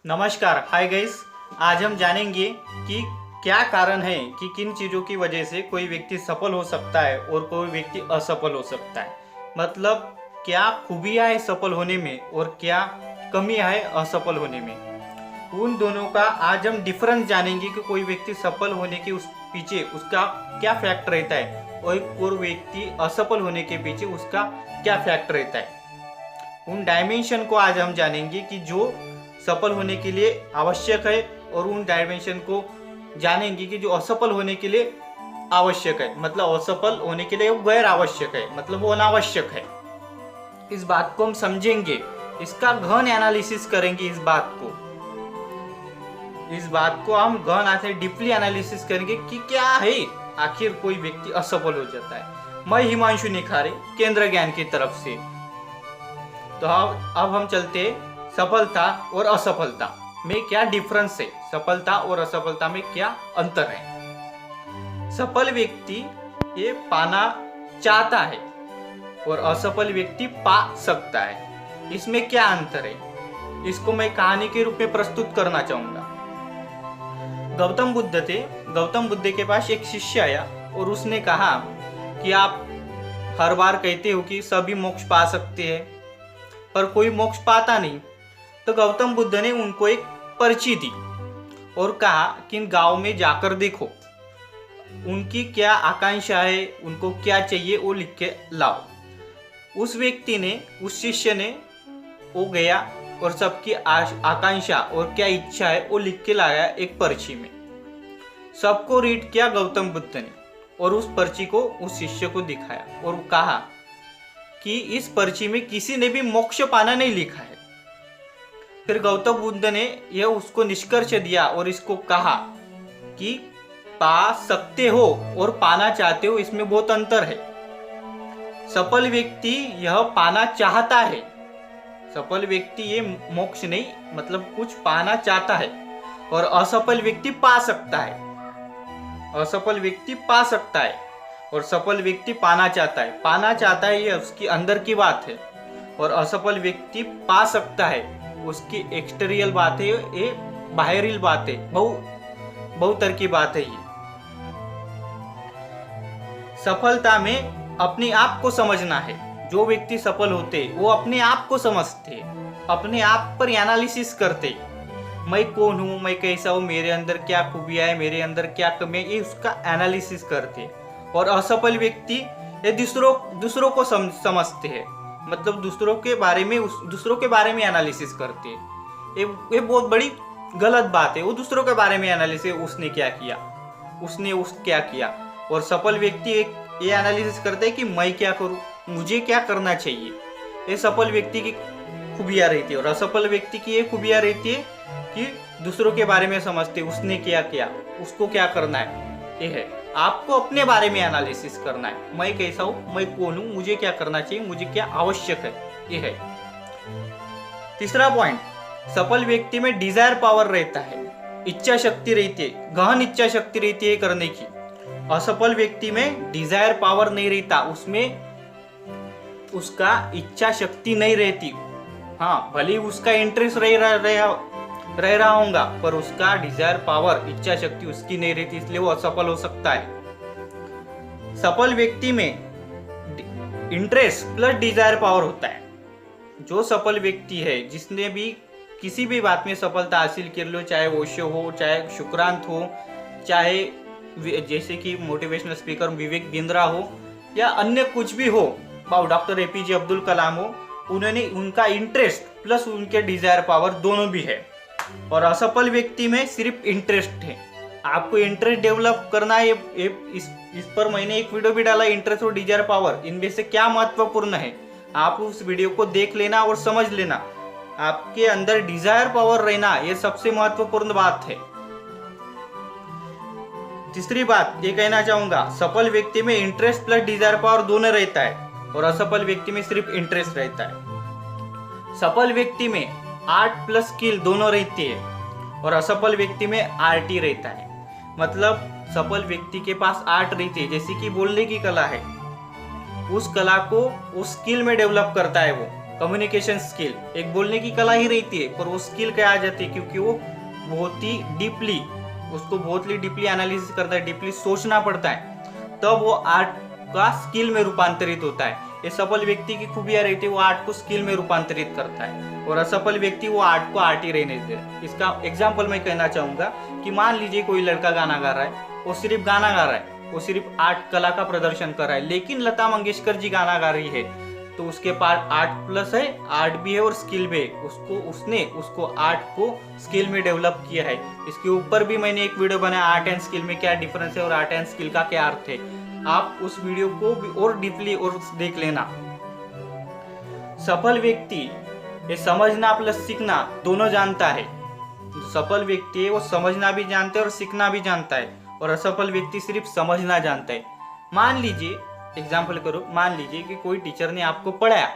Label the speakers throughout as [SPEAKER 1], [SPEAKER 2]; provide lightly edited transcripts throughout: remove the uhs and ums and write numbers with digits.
[SPEAKER 1] नमस्कार, hi guys. आज हम जानेंगे कि क्या कारण है कि किन चीज़ों की वजह से कोई व्यक्ति सफल हो सकता है और कोई व्यक्ति असफल हो सकता है। मतलब क्या खूबियाँ है सफल होने में और क्या कमियाँ है असफल होने में। उन दोनों का आज हम डिफरेंस जानेंगे कि कोई व्यक्ति सफल होने के उस पीछे उसका क्या फैक्ट रहता है और कोई व्यक्ति असफल होने के पीछे उसका क्या फैक्ट रहता है। उन डायमेंशन को आज हम जानेंगे कि जो सफल होने के लिए आवश्यक है और उन डायमेंशन को जानेंगे कि जो असफल होने के लिए आवश्यक है। मतलब असफल होने के लिए वो गैर आवश्यक है, मतलब वो अनावश्यक है। इस बात को हम समझेंगे, इसका गहन एनालिसिस करेंगे। इस बात को हम गहन से डीपली एनालिसिस करेंगे कि क्या है आखिर कोई व्यक्ति असफल हो जाता है। मैं हिमांशु निखारे, केंद्र ज्ञान की तरफ से। तो अब हम चलते सफलता और असफलता में क्या डिफरेंस है, सफलता और असफलता में क्या अंतर है। सफल व्यक्ति ये पाना चाहता है और असफल व्यक्ति पा सकता है। इसमें क्या अंतर है, इसको मैं कहानी के रूप में प्रस्तुत करना चाहूंगा। गौतम बुद्ध के पास एक शिष्य आया और उसने कहा कि आप हर बार कहते हो कि सभी मोक्ष पा सकते हैं पर कोई मोक्ष पाता नहीं। तो गौतम बुद्ध ने उनको एक पर्ची दी और कहा कि इन गांव में जाकर देखो, उनकी क्या आकांक्षा है, उनको क्या चाहिए वो लिख के लाओ। उस शिष्य ने वो गया और सबकी आकांक्षा और क्या इच्छा है वो लिख के लाया एक पर्ची में। सबको रीड किया गौतम बुद्ध ने और उस पर्ची को उस शिष्य को दिखाया और कहा कि इस पर्ची में किसी ने भी मोक्ष पाना नहीं लिखा है। फिर गौतम बुद्ध ने यह उसको निष्कर्ष दिया और इसको कहा कि पा सकते हो और पाना चाहते हो, इसमें बहुत अंतर है। सफल व्यक्ति यह पाना चाहता है, सफल व्यक्ति ये मोक्ष नहीं मतलब कुछ पाना चाहता है, और असफल व्यक्ति पा सकता है। असफल व्यक्ति पा सकता है और सफल व्यक्ति पाना चाहता है। पाना चाहता है ये उसकी अंदर की बात है और असफल व्यक्ति पा सकता है उसकी एक्सटेरियल बात है, ये बाहरी बात है, बहुतर की बात है। ये सफलता में अपने आप को समझना है। जो व्यक्ति सफल होते वो अपने आप को समझते, अपने आप पर एनालिसिस करते, मैं कौन हूँ, मैं कैसा हूँ, मेरे अंदर क्या खूबियाँ है, मेरे अंदर क्या कमी है, ये उसका एनालिसिस करते। और असफल व्यक्ति ये दूसरों को समझते हैं, मतलब दूसरों के बारे में एनालिसिस करते हैं। ये बहुत बड़ी गलत बात है। वो दूसरों के बारे में एनालिसिस, उसने क्या किया, उसने क्या किया। और सफल व्यक्ति ये एनालिसिस करते हैं कि मैं क्या करूं, मुझे क्या करना चाहिए। ये सफल व्यक्ति की खूबियाँ रहती है। और असफल व्यक्ति की ये खूबियाँ रहती है कि दूसरों के बारे में समझते, उसने क्या किया, उसको क्या करना है। ये है, आपको अपने बारे में एनालिसिस करना है। मैं कैसा हूँ, मैं कौन हूँ, मुझे क्या करना चाहिए, मुझे क्या आवश्यक है। ये है तीसरा पॉइंट। सफल व्यक्ति में डिजायर पावर रहता है, इच्छा शक्ति रहती है, गहन इच्छा शक्ति रहती है करने की। असफल व्यक्ति में डिजायर पावर नहीं रहता, उसमें उसका इच्छा शक्ति नहीं रहती। हाँ, भले उसका इंटरेस्ट रह रहा होगा पर उसका डिजायर पावर, इच्छा शक्ति उसकी नहीं रहती, इसलिए वो असफल हो सकता है। सफल व्यक्ति में इंटरेस्ट प्लस डिजायर पावर होता है। जो सफल व्यक्ति है, जिसने भी किसी भी बात में सफलता हासिल कर लो, चाहे ओशो हो, चाहे शुक्रांत हो, चाहे जैसे कि मोटिवेशनल स्पीकर विवेक बिंद्रा हो या अन्य कुछ भी हो, डॉक्टर एपीजे अब्दुल कलाम हो, उनका इंटरेस्ट प्लस उनके डिजायर पावर दोनों भी है। और असफल व्यक्ति में सिर्फ इंटरेस्ट है। आपको इंटरेस्ट डेवलप करना है। इस पर मैंने एक वीडियो भी डाला, इंटरेस्ट और डिजायर पावर, इनमें से क्या महत्वपूर्ण है। आप उस वीडियो को देख लेना और समझ लेना। आपके अंदर डिजायर पावर रहना ये सबसे महत्वपूर्ण बात है। तीसरी बात ये कहना चाहूंगा, सफल व्यक्ति में इंटरेस्ट प्लस डिजायर पावर दोनों रहता है और असफल व्यक्ति में सिर्फ इंटरेस्ट रहता है। सफल व्यक्ति में आर्ट प्लस स्किल दोनों रहती है और असफल व्यक्ति में आर्ट ही रहता है। मतलब सफल व्यक्ति के पास आर्ट रहती है, जैसे कि बोलने की कला है, उस कला को उस स्किल में डेवलप करता है वो, कम्युनिकेशन स्किल, एक बोलने की कला ही रहती है, पर वो स्किल क्या आ जाती है क्योंकि वो बहुत ही डीपली उसको बहुत ही डीपली एनालिसिस करता है, डीपली सोचना पड़ता है, तब वो आर्ट का स्किल में रूपांतरित होता है। ये सफल व्यक्ति की खूबियां रहती है, वो आर्ट को स्किल में रूपांतरित करता है, और असफल व्यक्ति वो आर्ट को आर्ट ही रहने देता है। इसका एग्जाम्पल मैं कहना चाहूंगा कि मान लीजिए कोई लड़का गाना गा रहा है, वो सिर्फ गाना गा रहा है, वो सिर्फ आर्ट कला का प्रदर्शन कर रहा है, लेकिन लता मंगेशकर जी गाना गा रही है तो उसके पास आर्ट प्लस है, आर्ट भी है और स्किल भी है। उसको आर्ट को स्किल में डेवलप किया है। इसके ऊपर भी मैंने एक वीडियो बनाया, आर्ट एंड स्किल में क्या डिफरेंस है और आर्ट एंड स्किल का क्या अर्थ है। आप उस वीडियो को भी और डीपली और देख लेना। सफल व्यक्ति ये समझना प्लस सीखना दोनों जानता है। जो सफल व्यक्ति है वो समझना भी जानता है और सीखना भी जानता है, और असफल व्यक्ति सिर्फ समझना जानता है। मान लीजिए एग्जाम्पल करो, मान लीजिए कि कोई टीचर ने आपको पढ़ाया,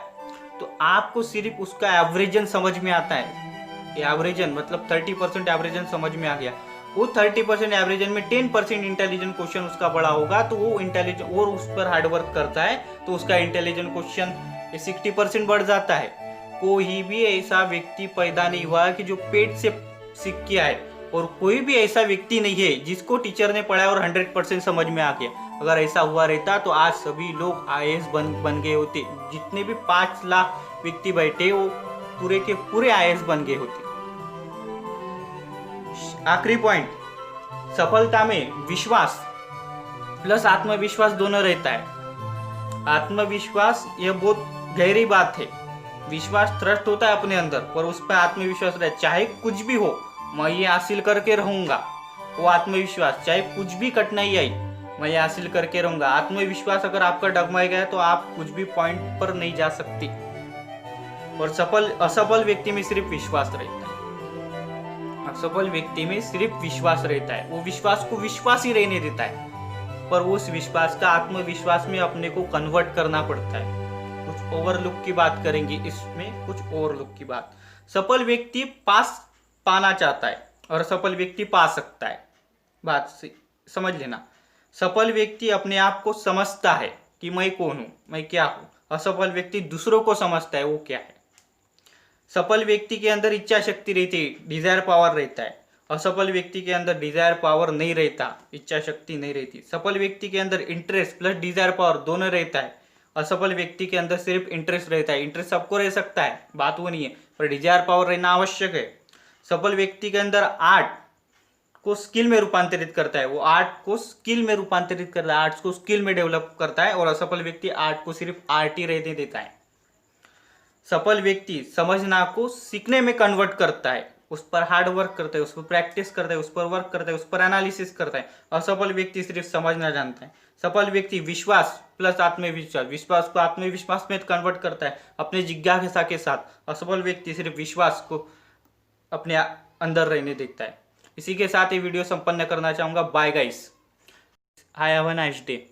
[SPEAKER 1] तो आपको सिर्फ उसका एवरेजन समझ में आता है। एवरेजन मतलब 30% एवरेजन समझ में आ गया। वो 30% एवरेजन में 10% इंटेलिजेंट क्वेश्चन उसका बड़ा होगा, तो वो इंटेलिजेंट और उस पर हार्डवर्क करता है तो उसका इंटेलिजेंट क्वेश्चन 60% बढ़ जाता है। कोई भी ऐसा व्यक्ति पैदा नहीं हुआ कि जो पेट से सीख के आए, और कोई भी ऐसा व्यक्ति नहीं है जिसको टीचर ने पढ़ाया और 100% समझ में आ गया। अगर ऐसा हुआ रहता तो आज सभी लोग आईएएस बन गए होते। जितने भी 5 लाख व्यक्ति बैठे वो पूरे के पूरे आईएएस बन गए होते। आखिरी पॉइंट, सफलता में विश्वास प्लस आत्मविश्वास दोनों रहता है। आत्मविश्वास यह बहुत गहरी बात है। विश्वास ट्रस्ट होता है अपने अंदर, पर उस पर आत्मविश्वास रहता है। चाहे कुछ भी हो मैं ये हासिल करके रहूंगा, वो आत्मविश्वास। चाहे कुछ भी कठिनाई आई मैं ये हासिल करके रहूंगा। आत्मविश्वास अगर आपका डगमग गया तो आप कुछ भी पॉइंट पर नहीं जा सकती। और असफल व्यक्ति में सिर्फ विश्वास रहता है। असफल व्यक्ति में सिर्फ विश्वास रहता है, वो विश्वास को विश्वास ही रहने देता है, पर उस विश्वास का आत्मविश्वास में अपने को कन्वर्ट करना पड़ता है। कुछ ओवरलुक की बात करेंगे इसमें, कुछ ओवरलुक की बात। सफल व्यक्ति पाना चाहता है और असफल व्यक्ति पा सकता है। बात समझ लेना। सफल व्यक्ति अपने आप को समझता है कि मैं कौन हूं, मैं क्या हूं। असफल व्यक्ति दूसरों को समझता है वो क्या है। सफल व्यक्ति के अंदर इच्छा शक्ति रहती है, डिजायर पावर रहता है। असफल व्यक्ति के अंदर डिजायर पावर नहीं रहता, इच्छा शक्ति नहीं रहती। सफल व्यक्ति के अंदर इंटरेस्ट प्लस डिजायर पावर दोनों रहता है। असफल व्यक्ति के अंदर सिर्फ इंटरेस्ट रहता है। इंटरेस्ट सबको रह सकता है, बात वो नहीं है, पर डिजायर पावर रहना आवश्यक है। सफल व्यक्ति के अंदर आर्ट को स्किल में रूपांतरित करता है, वो आर्ट को स्किल में रूपांतरित करता है, आर्ट्स को स्किल में डेवलप करता है। और असफल व्यक्ति आर्ट को सिर्फ आर्ट ही रहने देता है। सफल व्यक्ति समझना को सीखने में कन्वर्ट करता है, उस पर हार्ड वर्क करता है, उस पर प्रैक्टिस करता है, उस पर वर्क करता है, उस पर एनालिसिस करता है। असफल व्यक्ति सिर्फ समझना जानता है। सफल व्यक्ति विश्वास प्लस आत्मविश्वास, विश्वास को आत्मविश्वास में कन्वर्ट करता है अपने जिज्ञासा के साथ। असफल व्यक्ति सिर्फ विश्वास को अपने अंदर रहने देता है। इसी के साथ ये वीडियो संपन्न करना चाहूंगा। Bye guys, have a nice day.